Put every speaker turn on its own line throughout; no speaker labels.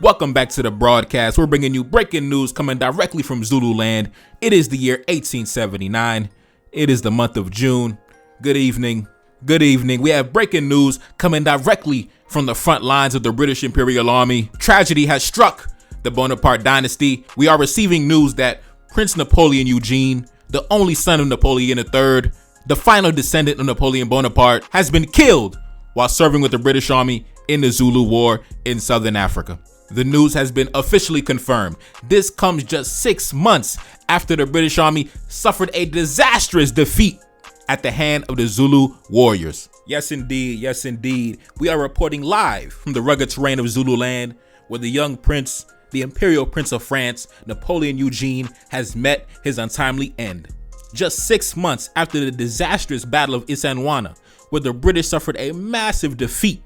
Welcome back to the broadcast. We're bringing you breaking news coming directly from Zululand. It is the year 1879. It is the month of June. Good evening. Good evening. We have breaking news coming directly from the front lines of the British Imperial Army. Tragedy has struck the Bonaparte dynasty. We are receiving news that Prince Napoleon Eugene, the only son of Napoleon III, the final descendant of Napoleon Bonaparte, has been killed while serving with the British Army in the Zulu War in Southern Africa. The news has been officially confirmed. This comes just 6 months after the British Army suffered a disastrous defeat at the hand of the Zulu warriors. Yes, indeed. We are reporting live from the rugged terrain of Zululand, where the young prince, the Imperial Prince of France, Napoleon Eugene, has met his untimely end. Just 6 months after the disastrous Battle of Isandlwana, where the British suffered a massive defeat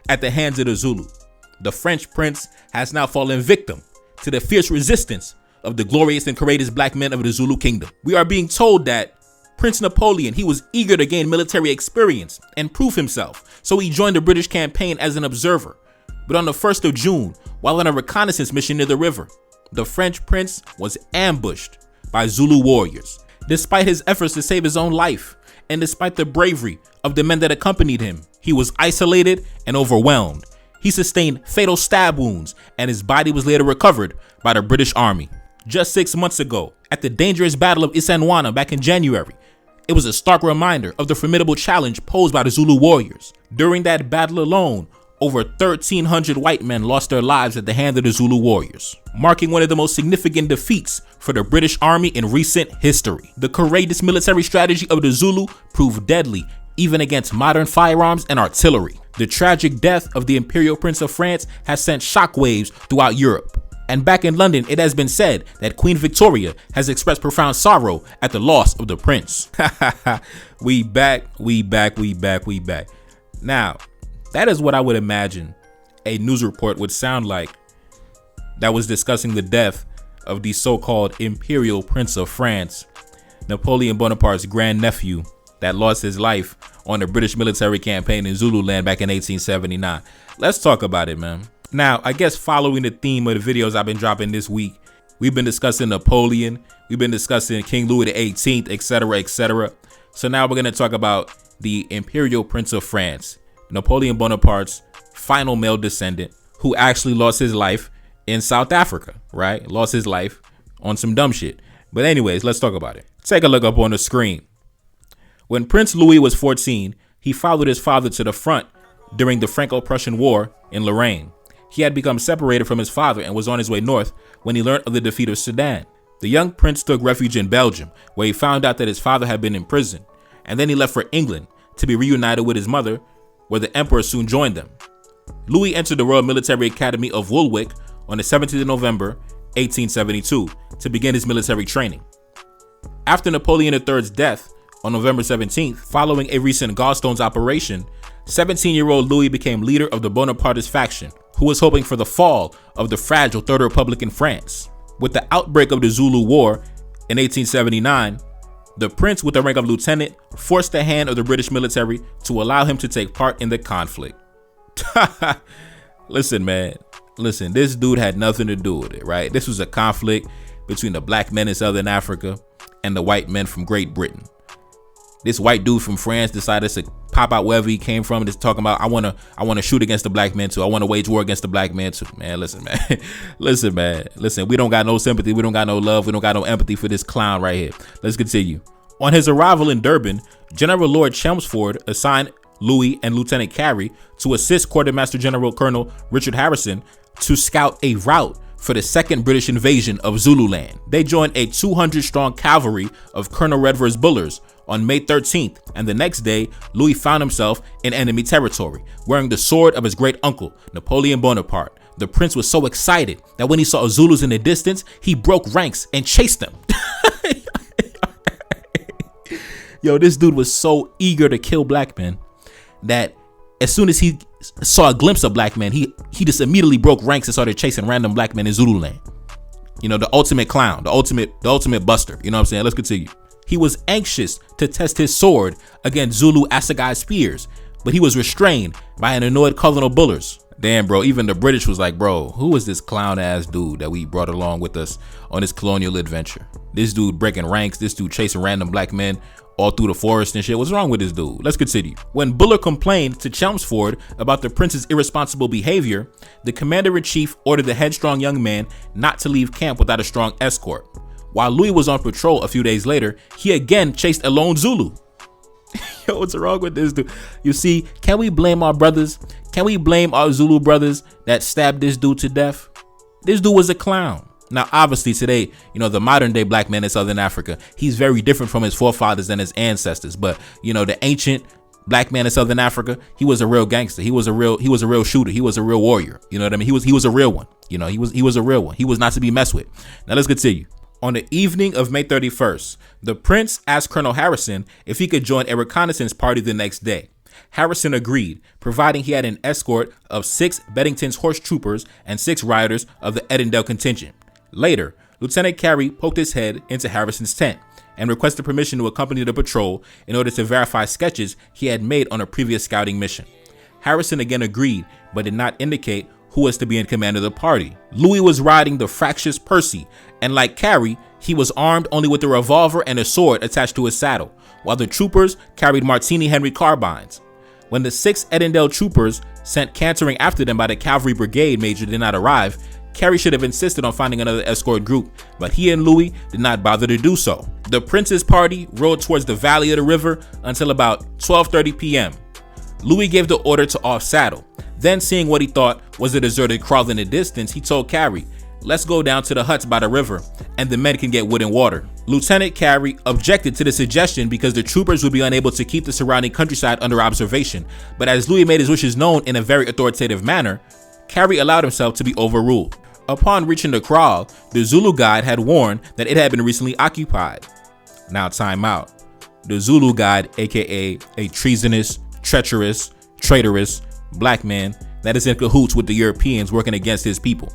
at the hands of the Zulu, the French prince has now fallen victim to the fierce resistance of the glorious and courageous black men of the Zulu kingdom. We are being told that Prince Napoleon, he was eager to gain military experience and prove himself, so he joined the British campaign as an observer. But on the 1st of June, while on a reconnaissance mission near the river, the French prince was ambushed by Zulu warriors. Despite his efforts to save his own life, and despite the bravery of the men that accompanied him, he was isolated and overwhelmed. He sustained fatal stab wounds, and his body was later recovered by the British Army. Just 6 months ago, at the dangerous Battle of Isandlwana back in January, it was a stark reminder of the formidable challenge posed by the Zulu warriors. During that battle alone, over 1,300 white men lost their lives at the hand of the Zulu warriors, marking one of the most significant defeats for the British Army in recent history. The courageous military strategy of the Zulu proved deadly even against modern firearms and artillery. The tragic death of the Imperial Prince of France has sent shockwaves throughout Europe. And back in London, it has been said that Queen Victoria has expressed profound sorrow at the loss of the prince. We back. Now, that is what I would imagine a news report would sound like that was discussing the death of the so-called Imperial Prince of France, Napoleon Bonaparte's grandnephew, that lost his life on the British military campaign in Zululand back in 1879. Let's talk about it, man. Now, I guess following the theme of the videos I've been dropping this week, we've been discussing Napoleon, we've been discussing King Louis XVIII, etc. So now we're going to talk about the Imperial Prince of France, Napoleon Bonaparte's final male descendant, who actually lost his life in South Africa, right? Lost his life on some dumb shit. But anyways, let's talk about it. Take a look up on the screen. When Prince Louis was 14, he followed his father to the front during the Franco-Prussian War in Lorraine. He had become separated from his father and was on his way north when he learned of the defeat of Sedan. The young prince took refuge in Belgium, where he found out that his father had been in prison, and then he left for England to be reunited with his mother, where the emperor soon joined them. Louis entered the Royal Military Academy of Woolwich on the 17th of November, 1872, to begin his military training. After Napoleon III's death on November 17th, following a recent gallstones operation, 17-year-old Louis became leader of the Bonapartist faction, who was hoping for the fall of the fragile Third Republic in France. With the outbreak of the Zulu War in 1879, the prince, with the rank of lieutenant, forced the hand of the British military to allow him to take part in the conflict. Listen, man. Listen, this dude had nothing to do with it, right? This was a conflict between the black men in Southern Africa and the white men from Great Britain. This white dude from France decided to pop out wherever he came from and just talking about, I want to shoot against the black men too. I want to wage war against the black men too. Man, listen, man. Listen, we don't got no sympathy. We don't got no love. We don't got no empathy for this clown right here. Let's continue. On his arrival in Durban, General Lord Chelmsford assigned Louis and Lieutenant Carey to assist Quartermaster General Colonel Richard Harrison to scout a route for the second British invasion of Zululand. They joined a 200-strong cavalry of Colonel Redvers Bullers on May 13th, and the next day, Louis found himself in enemy territory, wearing the sword of his great uncle, Napoleon Bonaparte. The prince was so excited that when he saw Zulus in the distance, he broke ranks and chased them. Yo, this dude was so eager to kill black men that as soon as he saw a glimpse of black men, he just immediately broke ranks and started chasing random black men in Zululand. You know, the ultimate clown, the ultimate buster. You know what I'm saying? Let's continue. He was anxious to test his sword against Zulu assegai spears, but he was restrained by an annoyed Colonel Bullers. Damn, bro. Even the British was like, bro, who is this clown ass dude that we brought along with us on this colonial adventure? This dude breaking ranks, this dude chasing random black men all through the forest and shit. What's wrong with this dude? Let's continue. When Buller complained to Chelmsford about the prince's irresponsible behavior, the commander-in-chief ordered the headstrong young man not to leave camp without a strong escort. While Louis was on patrol a few days later, he again chased a lone Zulu. Yo, what's wrong with this dude? You see, can we blame our brothers? Can we blame our Zulu brothers that stabbed this dude to death? This dude was a clown. Now, obviously today, the modern day black man in Southern Africa, he's very different from his forefathers and his ancestors. But, the ancient black man in Southern Africa, he was a real gangster. He was a real shooter. He was a real warrior. You know what I mean? He was a real one. He was a real one. He was not to be messed with. Now let's continue. On the evening of May 31st, the prince asked Colonel Harrison if he could join a reconnaissance party the next day. Harrison agreed, providing he had an escort of 6 Beddington's horse troopers and 6 riders of the Edendale contingent. Later, Lieutenant Carey poked his head into Harrison's tent and requested permission to accompany the patrol in order to verify sketches he had made on a previous scouting mission. Harrison again agreed, but did not indicate who was to be in command of the party. Louis was riding the fractious Percy, and like Carey, he was armed only with a revolver and a sword attached to his saddle, while the troopers carried Martini Henry carbines. When the 6 Edendale troopers sent cantering after them by the cavalry brigade major did not arrive, Carey should have insisted on finding another escort group, but he and Louis did not bother to do so. The prince's party rode towards the valley of the river until about 12:30 p.m. Louis gave the order to off-saddle. Then, seeing what he thought was a deserted kraal in the distance, he told Carey, "Let's go down to the huts by the river, and the men can get wood and water." Lieutenant Carey objected to the suggestion because the troopers would be unable to keep the surrounding countryside under observation, but as Louis made his wishes known in a very authoritative manner, Carey allowed himself to be overruled. Upon reaching the kraal, the Zulu guide had warned that it had been recently occupied. Now time out. The Zulu guide, aka a treasonous, treacherous, traitorous black man that is in cahoots with the Europeans working against his people.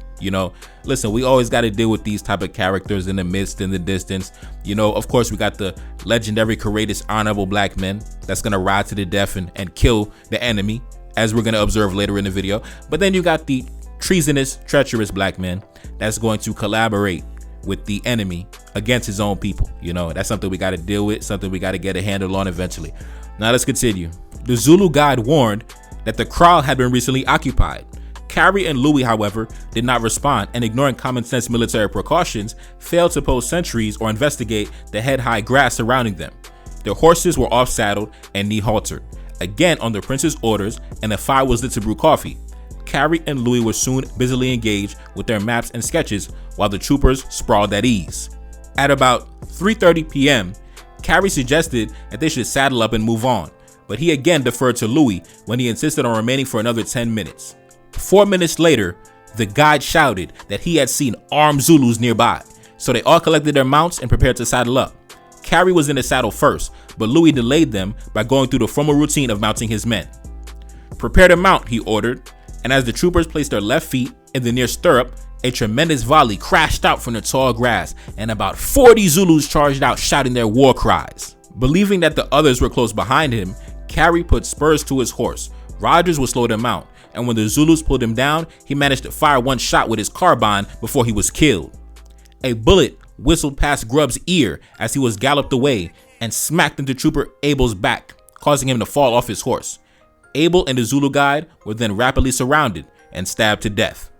Listen, we always got to deal with these type of characters in the midst, in the distance. Of course, we got the legendary, courageous, honorable black men that's going to ride to the death and kill the enemy, as we're going to observe later in the video. But then you got the treasonous, treacherous black man that's going to collaborate with the enemy against his own people. That's something we got to deal with, something we got to get a handle on eventually. Now let's continue. The Zulu guide warned that the kraal had been recently occupied. Carey and Louis, however, did not respond, and ignoring common sense military precautions, failed to post sentries or investigate the head-high grass surrounding them. Their horses were off-saddled and knee-haltered, again on the prince's orders, and a fire was lit to brew coffee. Carey and Louis were soon busily engaged with their maps and sketches while the troopers sprawled at ease. At about 3:30 p.m., Carey suggested that they should saddle up and move on, but he again deferred to Louis when he insisted on remaining for another 10 minutes. 4 minutes later, the guide shouted that he had seen armed Zulus nearby, so they all collected their mounts and prepared to saddle up. Carey was in the saddle first, but Louis delayed them by going through the formal routine of mounting his men. "Prepare to mount," he ordered, and as the troopers placed their left feet in the near stirrup, a tremendous volley crashed out from the tall grass, and about 40 Zulus charged out shouting their war cries. Believing that the others were close behind him, Carey put spurs to his horse. Rogers would slow them out, and when the Zulus pulled him down, he managed to fire one shot with his carbine before he was killed. A bullet whistled past Grubb's ear as he was galloped away and smacked into Trooper Abel's back, causing him to fall off his horse. Abel and the Zulu guide were then rapidly surrounded and stabbed to death.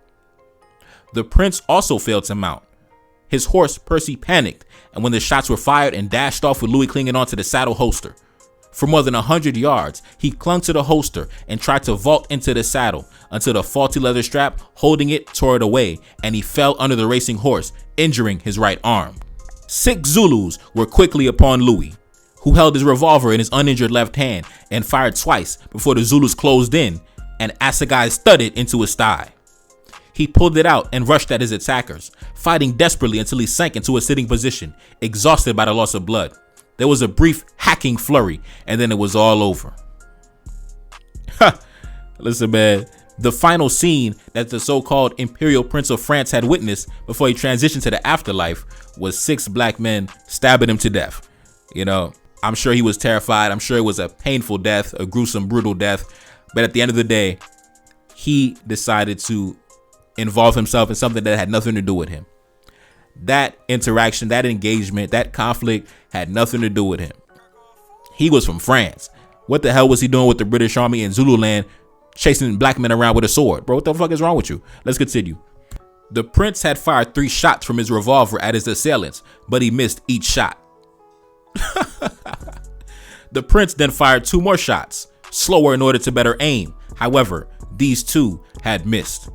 The prince also failed to mount. His horse, Percy, panicked, and when the shots were fired and dashed off with Louis clinging onto the saddle holster. For more than 100 yards, he clung to the holster and tried to vault into the saddle until the faulty leather strap holding it tore it away, and he fell under the racing horse, injuring his right arm. 6 Zulus were quickly upon Louis, who held his revolver in his uninjured left hand and fired twice before the Zulus closed in and Assegai thudded into his thigh. He pulled it out and rushed at his attackers, fighting desperately until he sank into a sitting position, exhausted by the loss of blood. There was a brief hacking flurry, and then it was all over. Listen, man, the final scene that the so-called Imperial Prince of France had witnessed before he transitioned to the afterlife was 6 black men stabbing him to death. I'm sure he was terrified. I'm sure it was a painful death, a gruesome, brutal death. But at the end of the day, he decided to involve himself in something that had nothing to do with him. That interaction, that engagement, that conflict had nothing to do with him. He was from France. What the hell was he doing with the British Army in Zululand, chasing black men around with a sword? Bro, what the fuck is wrong with you? Let's continue. The prince had fired 3 shots from his revolver at his assailants, but he missed each shot. The prince then fired 2 more shots, slower in order to better aim. However, these 2 had missed.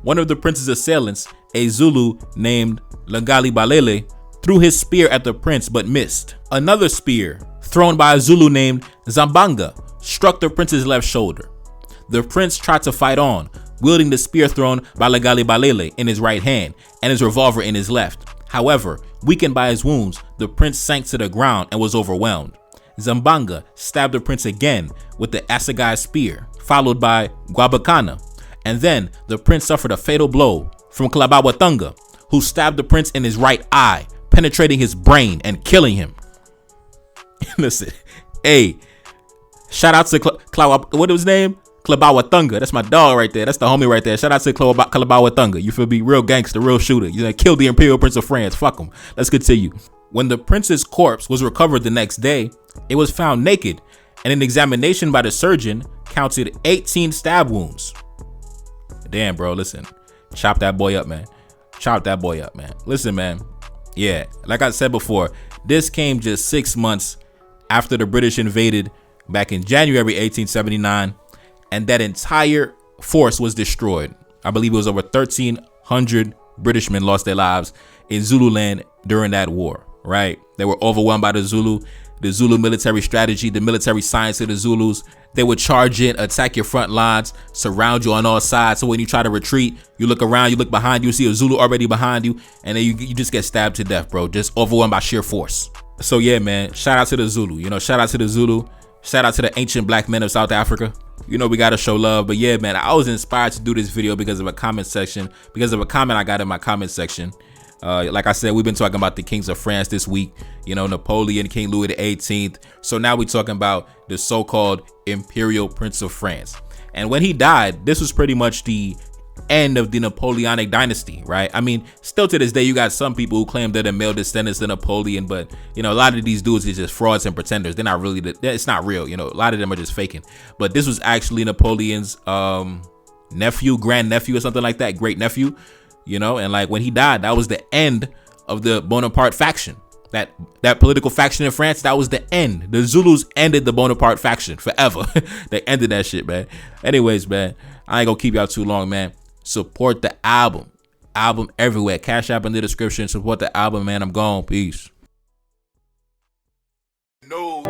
One of the prince's assailants, a Zulu named Langali Balele, threw his spear at the prince but missed. Another spear, thrown by a Zulu named Zambanga, struck the prince's left shoulder. The prince tried to fight on, wielding the spear thrown by Langali Balele in his right hand and his revolver in his left. However, weakened by his wounds, the prince sank to the ground and was overwhelmed. Zambanga stabbed the prince again with the assegai spear, followed by Gwabakana, and then the prince suffered a fatal blow from Klabawatunga, who stabbed the prince in his right eye, penetrating his brain and killing him. Listen, hey, shout out to what was his name? Klabawatunga. That's my dog right there. That's the homie right there. Shout out to Klabawatunga. You feel me? Real gangster, real shooter. You know, killed the Imperial Prince of France. Fuck him. Let's continue. When the prince's corpse was recovered the next day, it was found naked, and an examination by the surgeon counted 18 stab wounds. Damn, bro. Listen, chop that boy up, man. Chop that boy up, man. Listen, man. Yeah, like I said before, this came just 6 months after the British invaded back in January 1879, and that entire force was destroyed. I believe it was over 1,300 British men lost their lives in Zululand during that war, right? They were overwhelmed by the Zulu military strategy, the military science of the Zulus. They would charge in, attack your front lines, surround you on all sides. So when you try to retreat, you look around, you look behind you, see a Zulu already behind you, and then you just get stabbed to death, bro. Just overwhelmed by sheer force. So yeah, man, shout out to the Zulu. You know, shout out to the Zulu. Shout out to the ancient black men of South Africa. You know, we got to show love. But yeah, man, I was inspired to do this video because of a comment I got in my comment section. Like I said, we've been talking about the kings of France this week, you know, Napoleon, King Louis XVIII. So now we're talking about the so-called Imperial Prince of France. And when he died, this was pretty much the end of the Napoleonic dynasty, right? I mean, still to this day, you got some people who claim they're the male descendants of Napoleon, but you know, a lot of these dudes are just frauds and pretenders. They're not really, it's not real. You know, a lot of them are just faking. But this was actually Napoleon's nephew, grandnephew or something like that, great nephew. You know, and like when he died, that was the end of the Bonaparte faction. That political faction in France, that was the end. The Zulus ended the Bonaparte faction forever. They ended that shit, man. Anyways, man, I ain't gonna keep y'all too long, man. Support the album. Album everywhere. Cash App in the description. Support the album, man. I'm gone. Peace.
No.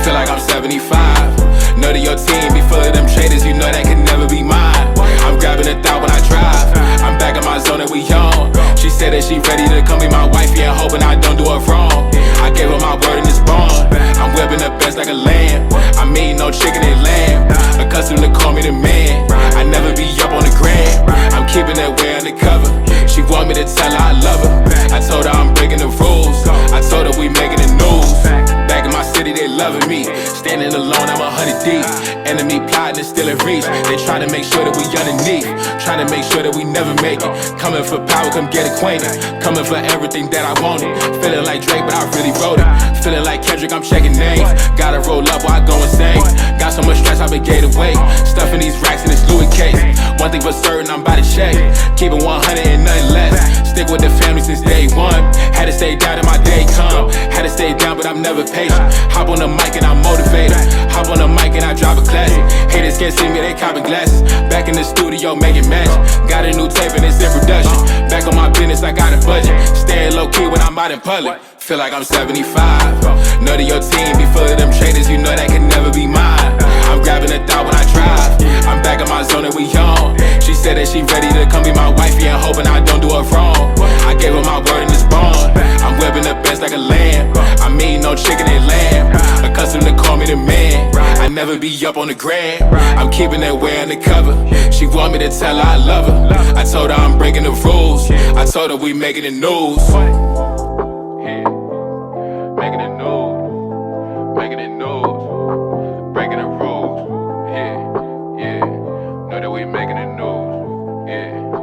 Feel like I'm 75. Know that your team be full of them traders. You know that can never be mine. I'm grabbing a thought when I drive. I'm back in my zone and we on. She said that she ready to come be my wife, yeah, hoping I don't do her wrong. I gave her my word and it's bond. I'm whipping the best like a lamb. I mean no chicken and lamb. Accustomed to call me the man. I never be up on the gram. I'm keeping that way undercover. She want me to tell her I love her. I told her I'm breaking the rules. I told her we making the news. Back in my city they loving me. Standing alone I'm 100 deep. Enemy plotting and still in reach. They try to make sure that we underneath. Trying to make sure that we never make it. Coming for power, come get acquainted. Coming for everything that I wanted. Feeling like Drake, but I really wrote it. Feeling like Kendrick, I'm checking names. Gotta roll up while I go insane. Got so much stress, I been gained weight. Stuffing these racks in this Louis case. One thing for certain, I'm about to check. Keep it 100 and nothing less. Stick with the family since day one. Had to stay down till my day come. Had to stay down, but I'm never patient. Hop on the mic and I'm motivated. Hop on the mic and I drop a classic. Haters can't see me, they copping glasses. Back in the studio making magic. Got a new tape and it's in production. Back on my business, I got a budget. Staying low key when I'm out in public. Feel like I'm 75. Know that your team be full of them traders. You know that can never be mine. I'm grabbing a thought when I drive. I'm back in my zone and we on. She said that she ready to come be my wife, yeah, hoping I don't do her wrong. I gave her my word and it's bond. I'm whipping the best like a lamb. I mean no chicken and lamb. Accustomed to call me the man. I never be up on the gram. I'm keeping that way undercover. She want me to tell her I love her. I told her I'm breaking the rules. I told her we making the news. Making it news, making it news, breaking the rules, yeah,
Yeah.